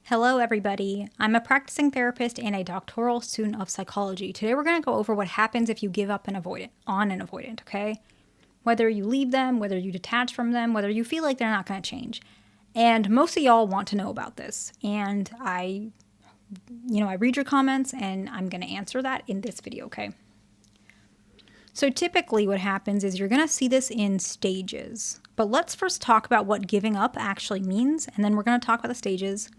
Hello, everybody. I'm a practicing therapist and a doctoral student of psychology. Today, we're going to go over what happens if you give up on an avoidant, okay? Whether you leave them, whether you detach from them, whether you feel like they're not going to change. And most of y'all want to know about this. And I read your comments and I'm going to answer that in this video, okay? So typically what happens is you're going to see this in stages. But let's first talk about what giving up actually means, and then we're going to talk about the stages,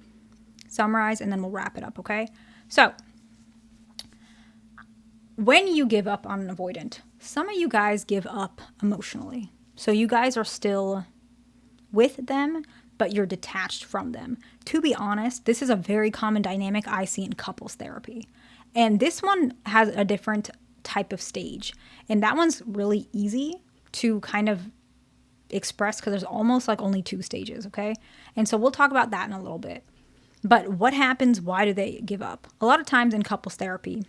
summarize, and then we'll wrap it up, okay? So, when you give up on an avoidant, some of you guys give up emotionally. So you guys are still with them, but you're detached from them. To be honest, this is a very common dynamic I see in couples therapy. And this one has a different type of stage. And that one's really easy to kind of express because there's almost like only 2 stages, okay? And so we'll talk about that in a little bit. But what happens? Why do they give up? A lot of times in couples therapy,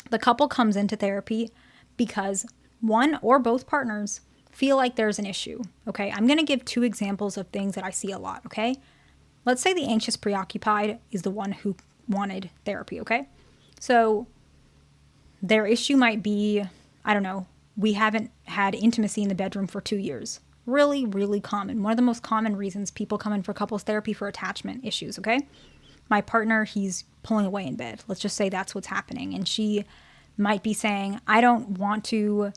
the couple comes into therapy because one or both partners feel like there's an issue, okay? I'm going to give 2 examples of things that I see a lot, okay? Let's say the anxious preoccupied is the one who wanted therapy, okay? So their issue might be, I don't know, we haven't had intimacy in the bedroom for 2 years. Really, really common. One of the most common reasons people come in for couples therapy for attachment issues, okay? My partner, he's pulling away in bed. Let's just say that's what's happening. And she might be saying, I don't want to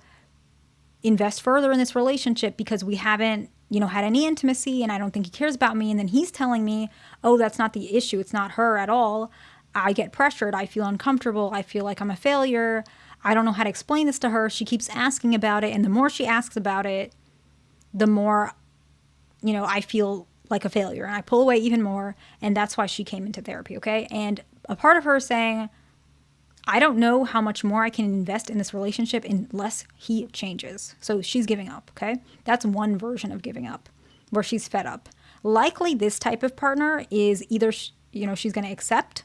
invest further in this relationship because we haven't, had any intimacy and I don't think he cares about me. And then he's telling me, oh, that's not the issue. It's not her at all. I get pressured. I feel uncomfortable. I feel like I'm a failure. I don't know how to explain this to her. She keeps asking about it. And the more she asks about it, the more, I feel like a failure and I pull away even more. And that's why she came into therapy, okay? And a part of her is saying, I don't know how much more I can invest in this relationship unless he changes. So she's giving up, okay? That's one version of giving up where she's fed up. Likely this type of partner is either, she's going to accept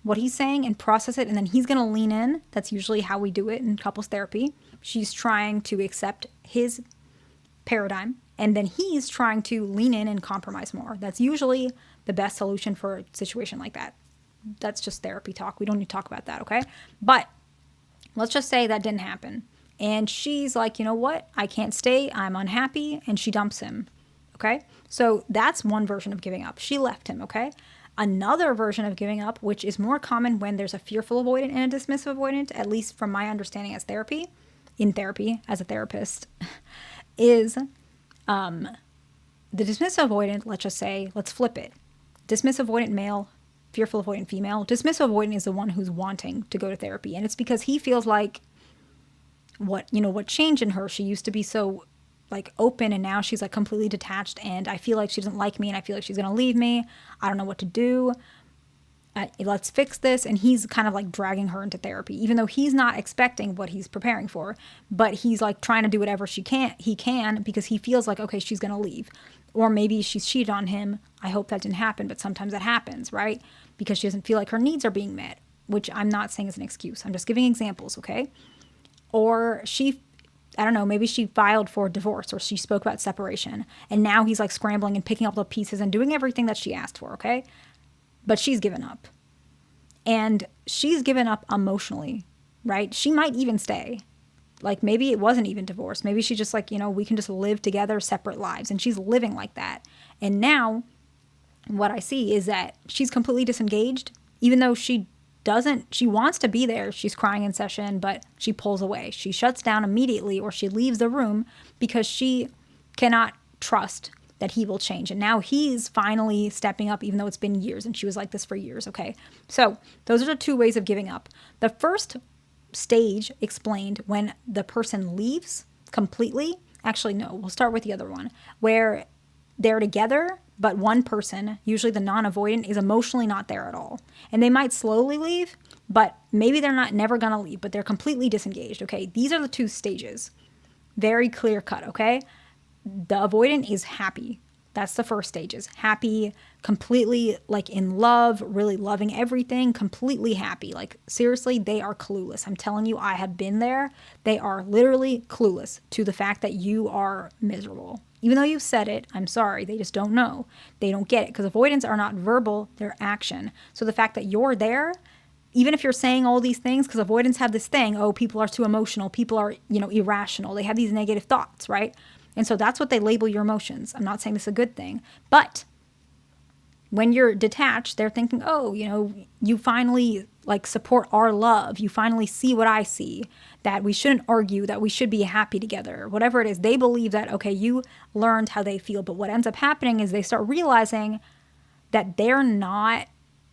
what he's saying and process it, and then he's going to lean in. That's usually how we do it in couples therapy. She's trying to accept his paradigm, and then he's trying to lean in and compromise more. That's usually the best solution for a situation like that. That's just therapy talk. We don't need to talk about that, okay? But let's just say that didn't happen. And she's like, you know what? I can't stay. I'm unhappy. And she dumps him, okay? So that's one version of giving up. She left him, okay? Another version of giving up, which is more common when there's a fearful avoidant and a dismissive avoidant, at least from my understanding as a therapist, is the dismissive avoidant, let's flip it. Dismissive avoidant male, fearful avoidant female. Dismissive avoidant is the one who's wanting to go to therapy. And it's because he feels like what changed in her. She used to be so open and now she's completely detached and I feel like she doesn't like me and I feel like she's going to leave me. I don't know what to do. Let's fix this. And he's kind of dragging her into therapy, even though he's not expecting what he's preparing for, but he's trying to do whatever he can because he feels like, okay, she's going to leave. Or maybe she's cheated on him. I hope that didn't happen, but sometimes that happens, right? Because she doesn't feel like her needs are being met, which I'm not saying is an excuse. I'm just giving examples, okay? Or maybe she filed for divorce or she spoke about separation and now he's scrambling and picking up the pieces and doing everything that she asked for, okay? But she's given up. And she's given up emotionally, right? She might even stay. Maybe it wasn't even divorce. Maybe she's just we can just live together separate lives. And she's living like that. And now what I see is that she's completely disengaged, even though she wants to be there. She's crying in session, but she pulls away. She shuts down immediately or she leaves the room because she cannot trust that he will change. And now he's finally stepping up, even though it's been years and she was like this for years, okay? So those are the 2 ways of giving up. The first stage explained when the person leaves completely. Actually, no, we'll start with the other one where they're together, but one person, usually the non-avoidant, is emotionally not there at all. And they might slowly leave, but maybe they're never going to leave, but they're completely disengaged, okay? These are the 2 stages. Very clear cut, okay? The avoidant is happy. That's the first stages. Happy, completely like in love, really loving everything, completely happy. Like seriously, they are clueless. I'm telling you, I have been there. They are literally clueless to the fact that you are miserable. Even though you've said it, I'm sorry, they just don't know. They don't get it because avoidants are not verbal, they're action. So the fact that you're there, even if you're saying all these things, because avoidants have this thing, oh, people are too emotional, people are, irrational. They have these negative thoughts, right? And so that's what they label your emotions. I'm not saying this is a good thing, but when you're detached, they're thinking, oh, you finally like support our love. You finally see what I see, that we shouldn't argue, that we should be happy together, whatever it is. They believe that, okay, you learned how they feel. But what ends up happening is they start realizing that they're not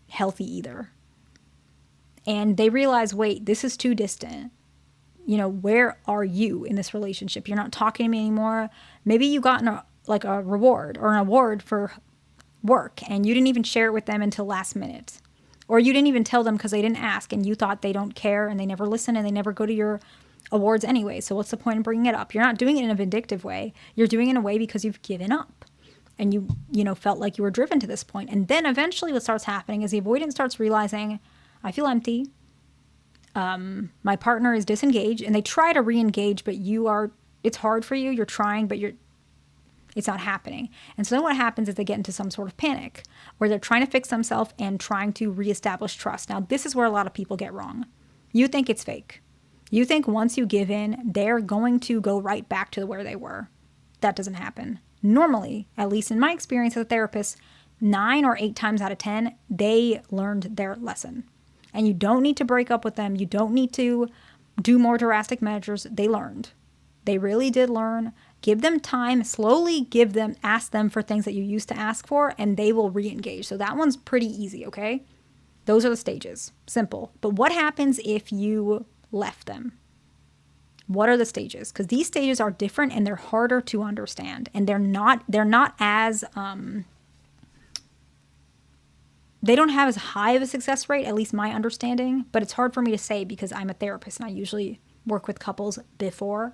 healthy either. And they realize, wait, this is too distant. Where are you in this relationship? You're not talking to me anymore. Maybe you got a reward or an award for work and you didn't even share it with them until last minute. Or you didn't even tell them because they didn't ask and you thought they don't care and they never listen and they never go to your awards anyway. So what's the point of bringing it up? You're not doing it in a vindictive way. You're doing it in a way because you've given up and you felt like you were driven to this point. And then eventually what starts happening is the avoidant starts realizing, I feel empty. My partner is disengaged, and they try to re-engage, but it's hard for you. You're trying, but it's not happening. And so then what happens is they get into some sort of panic where they're trying to fix themselves and trying to reestablish trust. Now, this is where a lot of people get wrong. You think it's fake. You think once you give in, they're going to go right back to where they were. That doesn't happen. Normally, at least in my experience as a therapist, 9 or 8 times out of 10, they learned their lesson. And you don't need to break up with them. You don't need to do more drastic measures. They learned. They really did learn. Give them time. Slowly ask them for things that you used to ask for, and they will re-engage. So that one's pretty easy, okay? Those are the stages. Simple. But what happens if you left them? What are the stages? Because these stages are different and they're harder to understand. And they're not as... They don't have as high of a success rate, at least my understanding, but it's hard for me to say because I'm a therapist and I usually work with couples before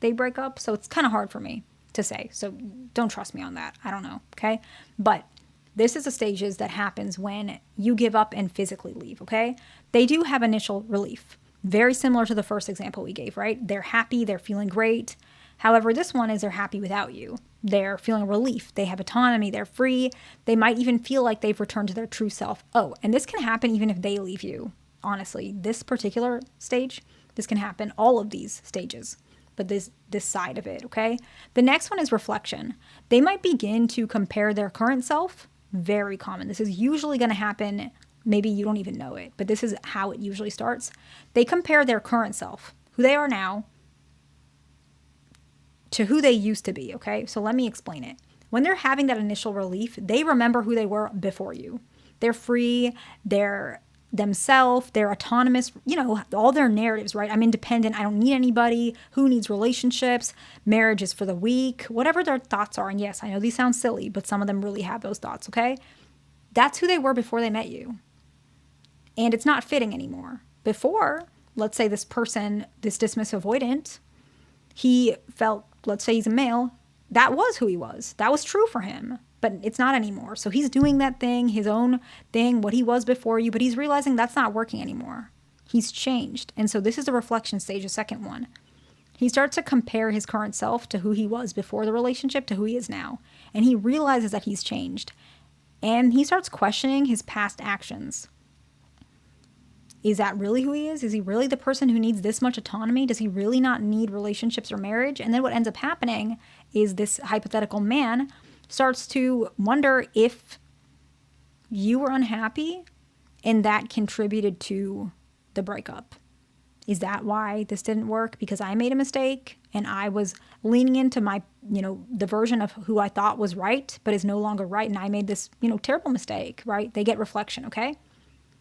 they break up. So it's kind of hard for me to say. So don't trust me on that. I don't know. Okay. But this is the stages that happens when you give up and physically leave. Okay. They do have initial relief. Very similar to the first example we gave, right? They're happy. They're feeling great. However, this one is they're happy without you. They're feeling relief. They have autonomy. They're free. They might even feel like they've returned to their true self. Oh, and this can happen even if they leave you. Honestly, this particular stage, this can happen, all of these stages, but this side of it, okay? The next one is reflection. They might begin to compare their current self. Very common. This is usually going to happen. Maybe you don't even know it, but this is how it usually starts. They compare their current self, who they are now, to who they used to be, okay? So let me explain it. When they're having that initial relief, they remember who they were before you. They're free, they're themselves, they're autonomous, all their narratives, right? I'm independent, I don't need anybody, who needs relationships, marriage is for the weak, whatever their thoughts are. And yes, I know these sound silly, but some of them really have those thoughts, okay? That's who they were before they met you. And it's not fitting anymore. Before, let's say this person, this dismissive avoidant, he felt, let's say he's a male, that was who he was. That was true for him, but it's not anymore. So he's doing that thing, his own thing, what he was before you, but he's realizing that's not working anymore. He's changed. And so this is the reflection stage, the second one. He starts to compare his current self to who he was before the relationship to who he is now. And he realizes that he's changed. And he starts questioning his past actions. Is that really who he is? Is he really the person who needs this much autonomy? Does he really not need relationships or marriage? And then what ends up happening is this hypothetical man starts to wonder if you were unhappy and that contributed to the breakup. Is that why this didn't work? Because I made a mistake and I was leaning into my, the version of who I thought was right, but is no longer right. And I made this, terrible mistake, right? They get reflection, okay?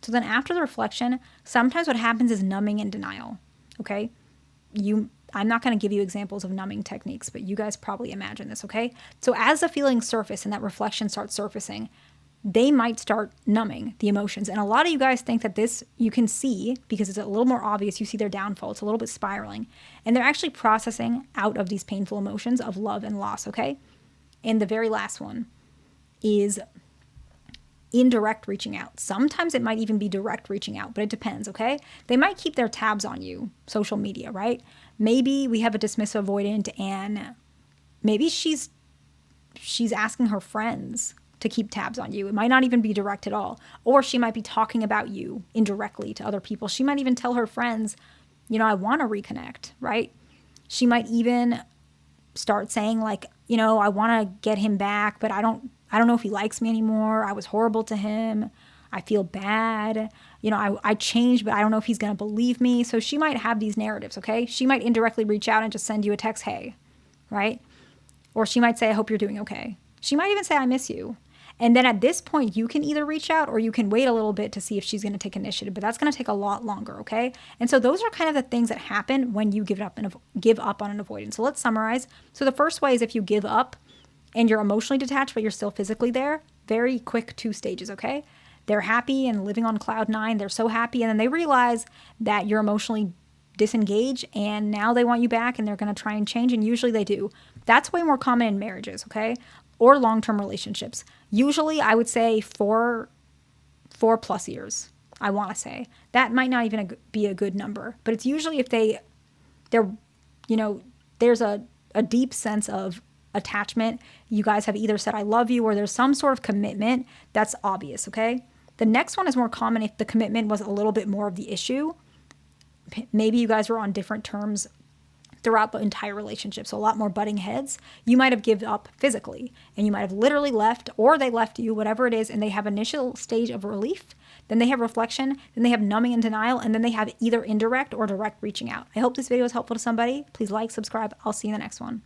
So then after the reflection, sometimes what happens is numbing and denial, okay? I'm not going to give you examples of numbing techniques, but you guys probably imagine this, okay? So as the feelings surface and that reflection starts surfacing, they might start numbing the emotions. And a lot of you guys think that this you can see because it's a little more obvious. You see their downfall. It's a little bit spiraling. And they're actually processing out of these painful emotions of love and loss, okay? And the very last one is indirect reaching out. Sometimes it might even be direct reaching out, but it depends, okay? They might keep their tabs on you, social media, right? Maybe we have a dismissive avoidant and maybe she's asking her friends to keep tabs on you. It might not even be direct at all. Or she might be talking about you indirectly to other people. She might even tell her friends, I want to reconnect, right? She might even start saying like, I want to get him back, but I don't know if he likes me anymore. I was horrible to him. I feel bad. I changed, but I don't know if he's going to believe me. So she might have these narratives, okay? She might indirectly reach out and just send you a text, hey, right? Or she might say, I hope you're doing okay. She might even say, I miss you. And then at this point, you can either reach out or you can wait a little bit to see if she's going to take initiative, but that's going to take a lot longer, okay? And so those are kind of the things that happen when you give up on an avoidance. So let's summarize. So the first way is if you give up and you're emotionally detached, but you're still physically there, very quick 2 stages, okay? They're happy and living on cloud 9. They're so happy. And then they realize that you're emotionally disengaged and now they want you back and they're going to try and change. And usually they do. That's way more common in marriages, okay? Or long-term relationships. Usually I would say 4+ years, I want to say. That might not even be a good number, but it's usually if there's a deep sense of attachment. You guys have either said, I love you, or there's some sort of commitment that's obvious, okay? The next one is more common if the commitment was a little bit more of the issue. Maybe you guys were on different terms throughout the entire relationship, so a lot more butting heads. You might have given up physically, and you might have literally left, or they left you, whatever it is, and they have initial stage of relief, then they have reflection, then they have numbing and denial, and then they have either indirect or direct reaching out. I hope this video was helpful to somebody. Please like, subscribe. I'll see you in the next one.